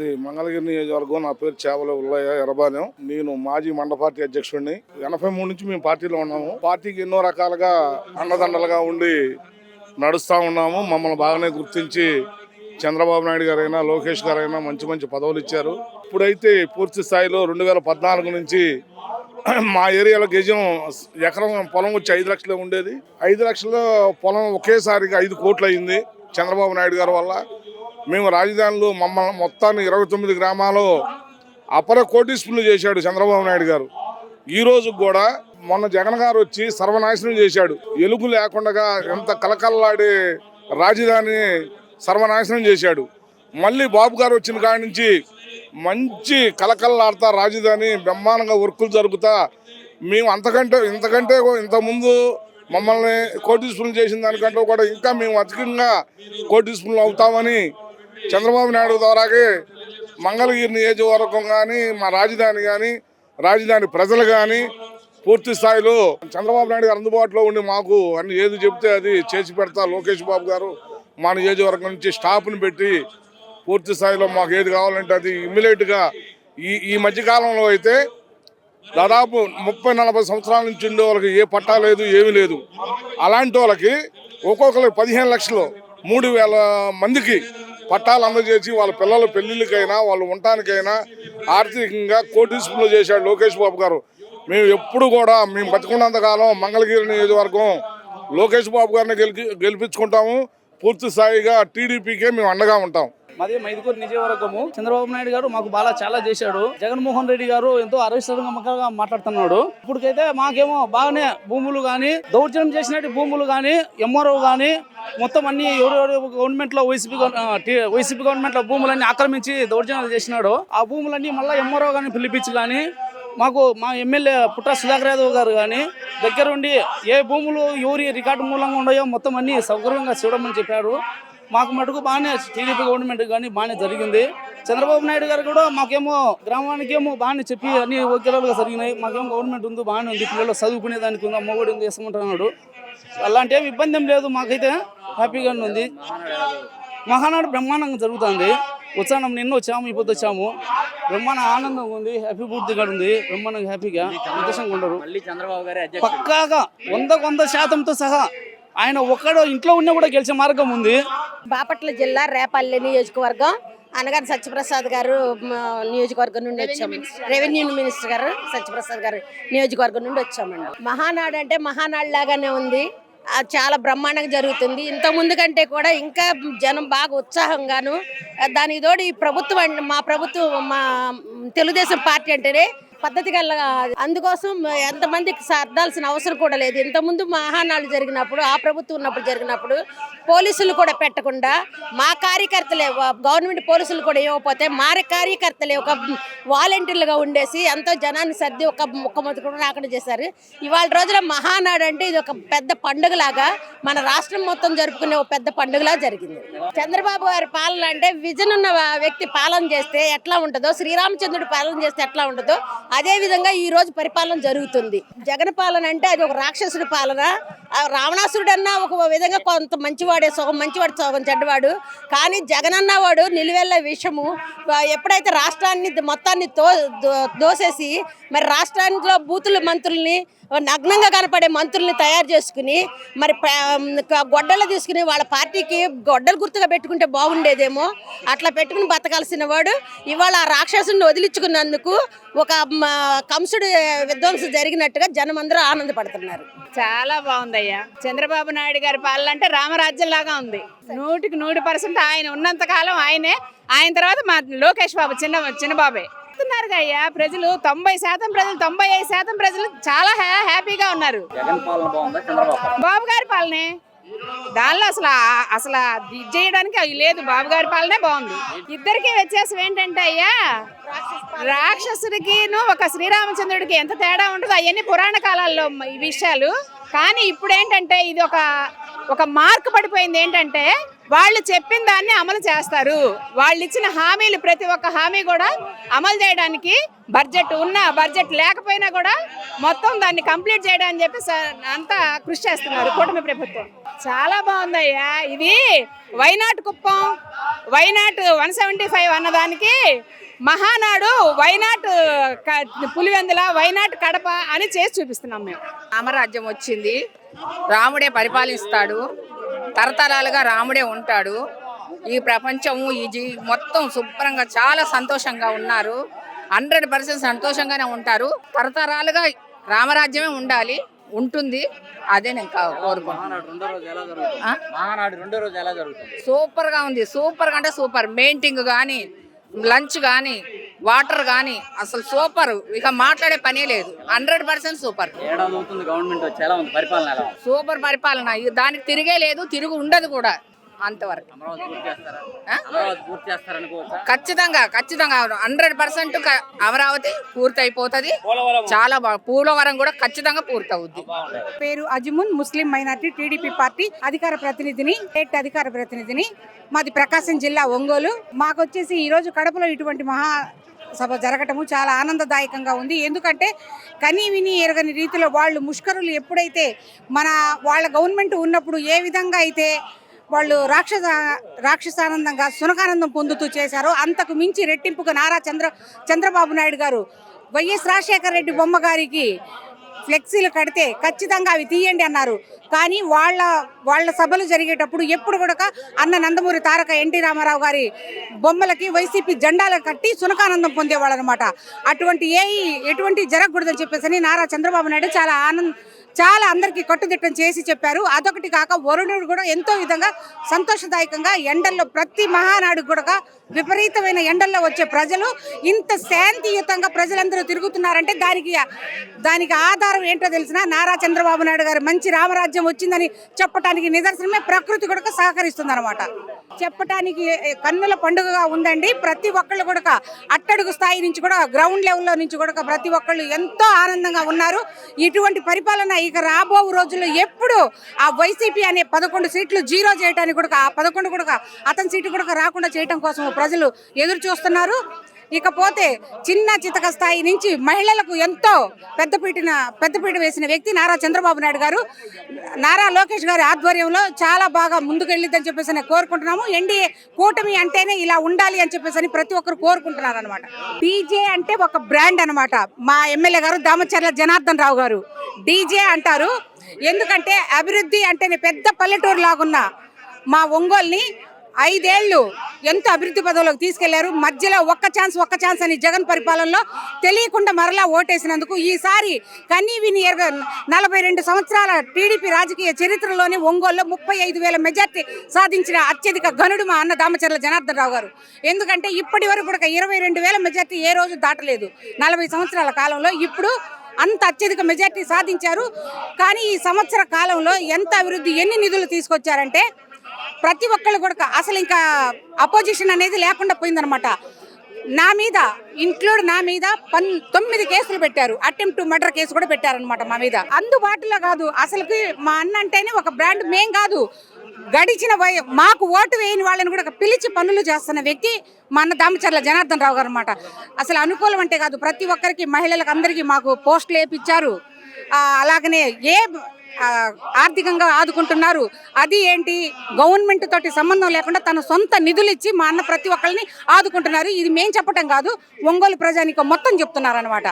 ఇది మంగళగిరి నియోజకవర్గం. నా పేరు చేవల ఉల్లయ్య ఎర్రబాలెం. నేను మాజీ మండల పార్టీ అధ్యక్షుడిని. 83 నుంచి మేము పార్టీలో ఉన్నాము. పార్టీకి ఎన్నో రకాలుగా అండదండలుగా ఉండి నడుస్తూ ఉన్నాము. మమ్మల్ని బాగానే గుర్తించి చంద్రబాబు నాయుడు గారైనా లోకేష్ గారైనా మంచి మంచి పదవులు ఇచ్చారు. ఇప్పుడైతే పూర్తి స్థాయిలో 2014 నుంచి మా ఏరియాలో గజం ఎకరం పొలం వచ్చి 5 లక్షలు ఉండేది. 5 లక్షల పొలం ఒకేసారిగా 5 కోట్లు అయింది చంద్రబాబు నాయుడు గారి వల్ల. మేము రాజధానిలో మమ్మల్ని మొత్తాన్ని 29 గ్రామాలు అపర కోటీశ్వరులు చేశాడు చంద్రబాబు నాయుడు గారు. ఈ రోజు కూడా మొన్న జగన్ గారు వచ్చి సర్వనాశనం చేశాడు. ఎలుగు లేకుండా ఎంత కలకల్లాడే రాజధాని సర్వనాశనం చేశాడు. మళ్ళీ బాబు గారు వచ్చిన కాడి నుంచి మంచి కలకల్లాడుతా రాజధాని బ్రహ్మాండంగా వర్కులు జరుగుతా మేము ఇంతకంటే ఇంతకుముందు మమ్మల్ని కోటీశ్వరులు చేసిన దానికంటే కూడా ఇంకా మేము అధికంగా కోటీశ్వరులు అవుతామని చంద్రబాబు నాయుడు ద్వారాగే మంగళగిరి నియోజకవర్గం కానీ మా రాజధాని కానీ రాజధాని ప్రజలు కానీ పూర్తి స్థాయిలో చంద్రబాబు నాయుడు గారు అందుబాటులో ఉండి మాకు అన్ని ఏది చెప్తే అది చేసి పెడతా. లోకేష్ బాబు గారు మా నియోజకవర్గం నుంచి స్టాఫ్ని పెట్టి పూర్తి స్థాయిలో మాకు ఏది కావాలంటే అది ఇమ్మీడియట్గా ఈ మధ్యకాలంలో అయితే దాదాపు 30-40 సంవత్సరాల నుంచి ఉండే వాళ్ళకి ఏ పట్టా లేదు, ఏమీ లేదు. అలాంటి వాళ్ళకి ఒక్కొక్కరికి 15 లక్షలు 3,000 మందికి పట్టాలు అందజేసి వాళ్ళ పిల్లల పెళ్లిళ్ళకైనా వాళ్ళు ఉండటానికైనా ఆర్థికంగా కోటీశ్వరులు చేశాడు లోకేష్ బాబు గారు. మేము ఎప్పుడు కూడా మేము బతికున్నంతకాలం మంగళగిరి నియోజకవర్గం లోకేష్ బాబు గారిని గెలిపించుకుంటాము. పూర్తి స్థాయిగా టీడీపీకే మేము అండగా ఉంటాం. మాది మైదుకూరు నియోజకవర్గము. చంద్రబాబు నాయుడు గారు మాకు చాలా చేశాడు. జగన్మోహన్ రెడ్డి గారు ఎంతో అరిష్టంగా మాట్లాడుతున్నాడు. ఇప్పటికైతే మాకేమో బాగానే భూములు కానీ దౌర్జన్యం చేసినట్టు భూములు కానీ ఎంఆర్ఓ కానీ మొత్తం అన్ని ఎవరెవరు గవర్నమెంట్ లో వైసీపీ గవర్నమెంట్ లో భూములన్నీ ఆక్రమించి దౌర్జన్యాలు చేసినాడు. ఆ భూములన్నీ మళ్ళీ ఎంఆర్ఓ కానీ పిలిపించి కానీ మాకు మా ఎమ్మెల్యే పుట్ట సుధాకర్ యాదవ్ గారు కానీ దగ్గరుండి ఏ భూములు ఎవరి రికార్డు మూలంగా ఉన్నాయో మొత్తం అన్ని సౌకర్యంగా చూడమని చెప్పారు. మాకు మటుకు బాగానే టీడీపీ గవర్నమెంట్ కానీ బాగానే జరిగింది. చంద్రబాబు నాయుడు గారు కూడా మాకేమో గ్రామానికి ఏమో బాగానే చెప్పి అన్ని ఓకేలుగా జరిగినాయి. మాకేమో గవర్నమెంట్ ఉంది, బాగానే ఉంది, పిల్లలు చదువుకునేదానికి ఉంది, అమ్మఒడి ఉంది, వేసుకుంటున్నాడు. అలాంటి ఏమి ఇబ్బంది ఏం లేదు, మాకైతే హ్యాపీగానే ఉంది. మహానాడు బ్రహ్మాండంగా జరుగుతుంది. ఉత్సాహం నిన్న వచ్చాము, ఇప్పుడు వచ్చాము. బ్రహ్మాండ ఆనందంగా ఉంది, హ్యాపీ పూర్తిగా ఉంది. బ్రహ్మాండంగా హ్యాపీగా సంతోషంగా ఉండరు. పక్కాగా 100% సహా ఆయన ఒక్కడో ఇంట్లో ఉన్నా కూడా గెలిచే మార్గం ఉంది. బాపట్ల జిల్లా రేపల్లి నియోజకవర్గం అనగారి సత్యప్రసాద్ గారు నియోజకవర్గం నుండి వచ్చాము. రెవెన్యూ మినిస్టర్ గారు సత్యప్రసాద్ గారు నియోజకవర్గం నుండి వచ్చామండి. మహానాడు అంటే మహానాడు లాగానే ఉంది. చాలా బ్రహ్మాండంగా జరుగుతుంది. ఇంత ముందు కంటే కూడా ఇంకా జనం బాగా ఉత్సాహంగాను. దానికి తోడు ఈ ప్రభుత్వం మా తెలుగుదేశం పార్టీ అంటేనే పద్ధతి గల. అందుకోసం ఎంతమందికి సర్దాల్సిన అవసరం కూడా లేదు. ఇంతకుముందు మహానాడు జరిగినప్పుడు ఆ ప్రభుత్వం ఉన్నప్పుడు జరిగినప్పుడు పోలీసులు కూడా పెట్టకుండా మా కార్యకర్తలే గవర్నమెంట్ పోలీసులు కూడా ఇవ్వకపోతే మా కార్యకర్తలే ఒక వాలంటీర్లుగా ఉండేసి ఎంతో జనాన్ని సర్ది ఒక ముఖ్యమంత్రి కూడా రాకుండా చేశారు. ఇవాళ రోజున మహానాడు అంటే ఇది ఒక పెద్ద పండుగలాగా మన రాష్ట్రం మొత్తం జరుపుకునే ఒక పెద్ద పండుగలా జరిగింది. చంద్రబాబు గారి పాలన అంటే విజన్ ఉన్న వ్యక్తి పాలన చేస్తే ఎట్లా ఉంటుందో, శ్రీరామచంద్రుడి పాలన చేస్తే ఎట్లా ఉంటుందో అదే విధంగా ఈ రోజు పరిపాలన జరుగుతుంది. జగన్ పాలన అంటే అది ఒక రాక్షసుడి పాలన. రావణాసురుడు అన్నా ఒక విధంగా కొంత మంచివాడే, సగం మంచివాడు సగం చెడ్డవాడు. కానీ జగన్ అన్నవాడు నిలువెల్ల విషము. ఎప్పుడైతే రాష్ట్రాన్ని మొత్తాన్ని దోసేసి మరి రాష్ట్రానికి బూతుల మంత్రుల్ని నగ్నంగా కనపడే మంత్రుల్ని తయారు చేసుకుని మరి గొడ్డలు తీసుకుని వాళ్ళ పార్టీకి గొడ్డలు గుర్తుగా పెట్టుకుంటే బాగుండేదేమో. అట్లా పెట్టుకుని బతకాల్సిన వాడు ఇవాళ ఆ రాక్షసుని వదిలించుకున్నందుకు ఒక కంసుడు విధ్వంసం జరిగినట్టుగా జనం అందరూ ఆనందపడుతున్నారు. చాలా బాగుందయ్యా. చంద్రబాబు నాయుడు గారి పాలన అంటే రామరాజ్యం లాగా ఉంది. 100% ఆయన ఉన్నంత కాలం ఆయనే. ఆయన తర్వాత మా లోకేష్ బాబు చిన్నబాబే అయ్యా. ప్రజలు 90% ప్రజలు 95% ప్రజలు చాలా హ్యాపీగా ఉన్నారు. బాబు గారి పాలనే దానిలో అసలు చేయడానికి అవి లేదు. బాబు గారి పాలనే బాగుంది. ఇద్దరికి వ్యత్యాసం ఏంటంటే అయ్యా, రాక్షసుడికి ఒక శ్రీరామచంద్రుడికి ఎంత తేడా ఉంటుందో అవన్నీ పురాణ కాలాల్లో ఈ విషయాలు. కానీ ఇప్పుడు ఏంటంటే ఇది ఒక మార్క్ పడిపోయింది. ఏంటంటే వాళ్ళు చెప్పిన దాన్ని అమలు చేస్తారు. వాళ్ళు ఇచ్చిన హామీలు ప్రతి ఒక్క హామీ కూడా అమలు చేయడానికి బడ్జెట్ ఉన్నా బడ్జెట్ లేకపోయినా కూడా మొత్తం దాన్ని కంప్లీట్ చేయడానికి చెప్పి అంతా కృషి చేస్తున్నారు కూటమి ప్రభుత్వం. చాలా బాగుందయ్యా. ఇది వైనాట్ కుప్పం, వైనాట్ 175 అన్నదానికి మహానాడు, వైనాట్ పులివెందుల, వైనాట్ కడప అని చేసి చూపిస్తున్నాం మేము. రామరాజ్యం వచ్చింది, రాముడే పరిపాలిస్తాడు, తరతరాలుగా రాముడే ఉంటాడు. ఈ ప్రపంచము మొత్తం శుభ్రంగా చాలా సంతోషంగా ఉన్నారు. 100% సంతోషంగానే ఉంటారు. తరతరాలుగా రామరాజ్యమే ఉండాలి, ఉంటుంది. అదే నేను కోరుకుంటున్నాను. సూపర్ గా ఉంది, సూపర్ అంటే సూపర్. మెయింటింగ్ కానీ, లంచ్ కానీ, వాటర్ కానీ అసలు సూపర్. ఇక మాట్లాడే పనే లేదు. 100% సూపర్. సూపర్ పరిపాలన, దానికి తిరిగే లేదు, తిరుగు ఉండదు కూడా. అంతవరకు ఖచ్చితంగా 100% అమరావతి పూర్తి అయిపోతుంది. చాలా బాగా పోలవరం కూడా ఖచ్చితంగా పూర్తి అవుద్ది. పేరు అజ్మున్, ముస్లిం మైనార్టీ, టీడీపీ పార్టీ అధికార ప్రతినిధిని, స్టేట్ అధికార ప్రతినిధిని. మాది ప్రకాశం జిల్లా ఒంగోలు. మాకు వచ్చేసి ఈరోజు కడపలో ఇటువంటి సభ జరగటము చాలా ఆనందదాయకంగా ఉంది. ఎందుకంటే కనీ విని ఎరగని రీతిలో వాళ్ళు ముష్కరులు ఎప్పుడైతే వాళ్ళ గవర్నమెంట్ ఉన్నప్పుడు ఏ విధంగా అయితే వాళ్ళు రాక్షసానందంగా సునకానందం పొందుతూ చేశారో అంతకు మించి రెట్టింపుగా నారా చంద్రబాబు నాయుడు గారు వైఎస్ రాజశేఖర రెడ్డి బొమ్మ గారికి ఫ్లెక్సీలు కడితే ఖచ్చితంగా అవి తీయండి అన్నారు. కానీ వాళ్ళ సభలు జరిగేటప్పుడు ఎప్పుడు కూడా అన్న నందమూరి తారక ఎన్టీ రామారావు గారి బొమ్మలకి వైసీపీ జెండాలు కట్టి సునకానందం పొందేవాళ్ళు అనమాట. ఎటువంటి జరగకూడదని చెప్పేసి నారా చంద్రబాబు నాయుడు చాలా అందరికీ కట్టుదిట్టం చేసి చెప్పారు. అదొకటి కాక వరుణుడు కూడా ఎంతో విధంగా సంతోషదాయకంగా ఎండల్లో ప్రతి మహానాడు కూడా విపరీతమైన ఎండల్లో వచ్చే ప్రజలు ఇంత శాంతియుతంగా ప్రజలందరూ తిరుగుతున్నారంటే దానికి ఆధారం ఏంటో తెలిసిన నారా చంద్రబాబు నాయుడు గారు మంచి రామరాజ్యం వచ్చిందని చెప్పడానికి నిదర్శనమే ప్రకృతి కూడా సహకరిస్తుంది అనమాట. చెప్పటానికి కన్నుల పండుగగా ఉందండి. ప్రతి ఒక్కళ్ళు కూడా అట్టడుగు స్థాయి నుంచి కూడా గ్రౌండ్ లెవెల్లో నుంచి కూడా ప్రతి ఒక్కళ్ళు ఎంతో ఆనందంగా ఉన్నారు. ఇటువంటి పరిపాలన ఇక రాబో రోజుల్లో ఎప్పుడు ఆ వైసీపీ అనే 11 సీట్లు జీరో చేయడానికి కూడా ఆ 11 కూడా అతని సీటు కూడా రాకుండా చేయడం కోసం ప్రజలు ఎదురు చూస్తున్నారు. ఇకపోతే చిన్న చితక స్థాయి నుంచి మహిళలకు ఎంతో పెద్దపీట వేసిన వ్యక్తి నారా చంద్రబాబు నాయుడు గారు. నారా లోకేష్ గారి ఆధ్వర్యంలో చాలా బాగా ముందుకెళ్ళిద్దని చెప్పేసి నేను కోరుకుంటున్నాము. ఎన్డీఏ కూటమి అంటేనే ఇలా ఉండాలి అని చెప్పేసి ప్రతి ఒక్కరు కోరుకుంటున్నారు అనమాట. డీజే అంటే ఒక బ్రాండ్ అనమాట. మా ఎమ్మెల్యే గారు దామచర్ల జనార్దన్ రావు గారు డీజే అంటారు. ఎందుకంటే అభివృద్ధి అంటేనే పెద్ద పల్లెటూరు లాగున్న మా ఒంగోలుని 5 ఏళ్ళు ఎంతో అభివృద్ధి పదవులకు తీసుకెళ్లారు. మధ్యలో ఒక్క ఛాన్స్ అని జగన్ పరిపాలనలో తెలియకుండా మరలా ఓటేసినందుకు ఈసారి కనీ విని 42 సంవత్సరాల టీడీపీ రాజకీయ చరిత్రలోనే ఒంగోలులో 35,000 మెజార్టీ సాధించిన అత్యధిక ఘనుడు మా అన్న దామచర్ల జనార్దన్ రావు గారు. ఎందుకంటే ఇప్పటి వరకు కూడా 22,000 మెజార్టీ ఏ రోజు దాటలేదు 40 సంవత్సరాల కాలంలో. ఇప్పుడు అంత అత్యధిక మెజార్టీ సాధించారు. కానీ ఈ సంవత్సర కాలంలో ఎంత అభివృద్ధి, ఎన్ని నిధులు తీసుకొచ్చారంటే ప్రతి ఒక్కళ్ళు కూడా అసలు ఇంకా అపోజిషన్ అనేది లేకుండా పోయిందనమాట. నా మీద 9 కేసులు పెట్టారు. అటెంప్ట్ టు మర్డర్ కేసు కూడా పెట్టారనమాట మా మీద. అందుబాటులో కాదు అసలుకి. మా అన్న అంటేనే ఒక బ్రాండ్. మేం కాదు, గడిచిన మాకు ఓటు వేయని వాళ్ళని కూడా పిలిచి పనులు చేస్తున్న వ్యక్తి మా అన్న దామచర్ల జనార్దన్ రావు గారు అనమాట. అసలు అనుకూలం అంటే కాదు, ప్రతి ఒక్కరికి మహిళలకు అందరికీ మాకు పోస్టులు వేయించారు. అలాగనే ఆర్థికంగా ఆదుకుంటున్నారు. అది ఏంటి, గవర్నమెంట్ తోటి సంబంధం లేకుండా తన సొంత నిధులు ఇచ్చి మా అన్న ప్రతి ఒక్కరిని ఆదుకుంటున్నారు. ఇది మేం చెప్పటం కాదు, ఒంగోలు ప్రజానికం మొత్తం చెప్తున్నారు అనమాట.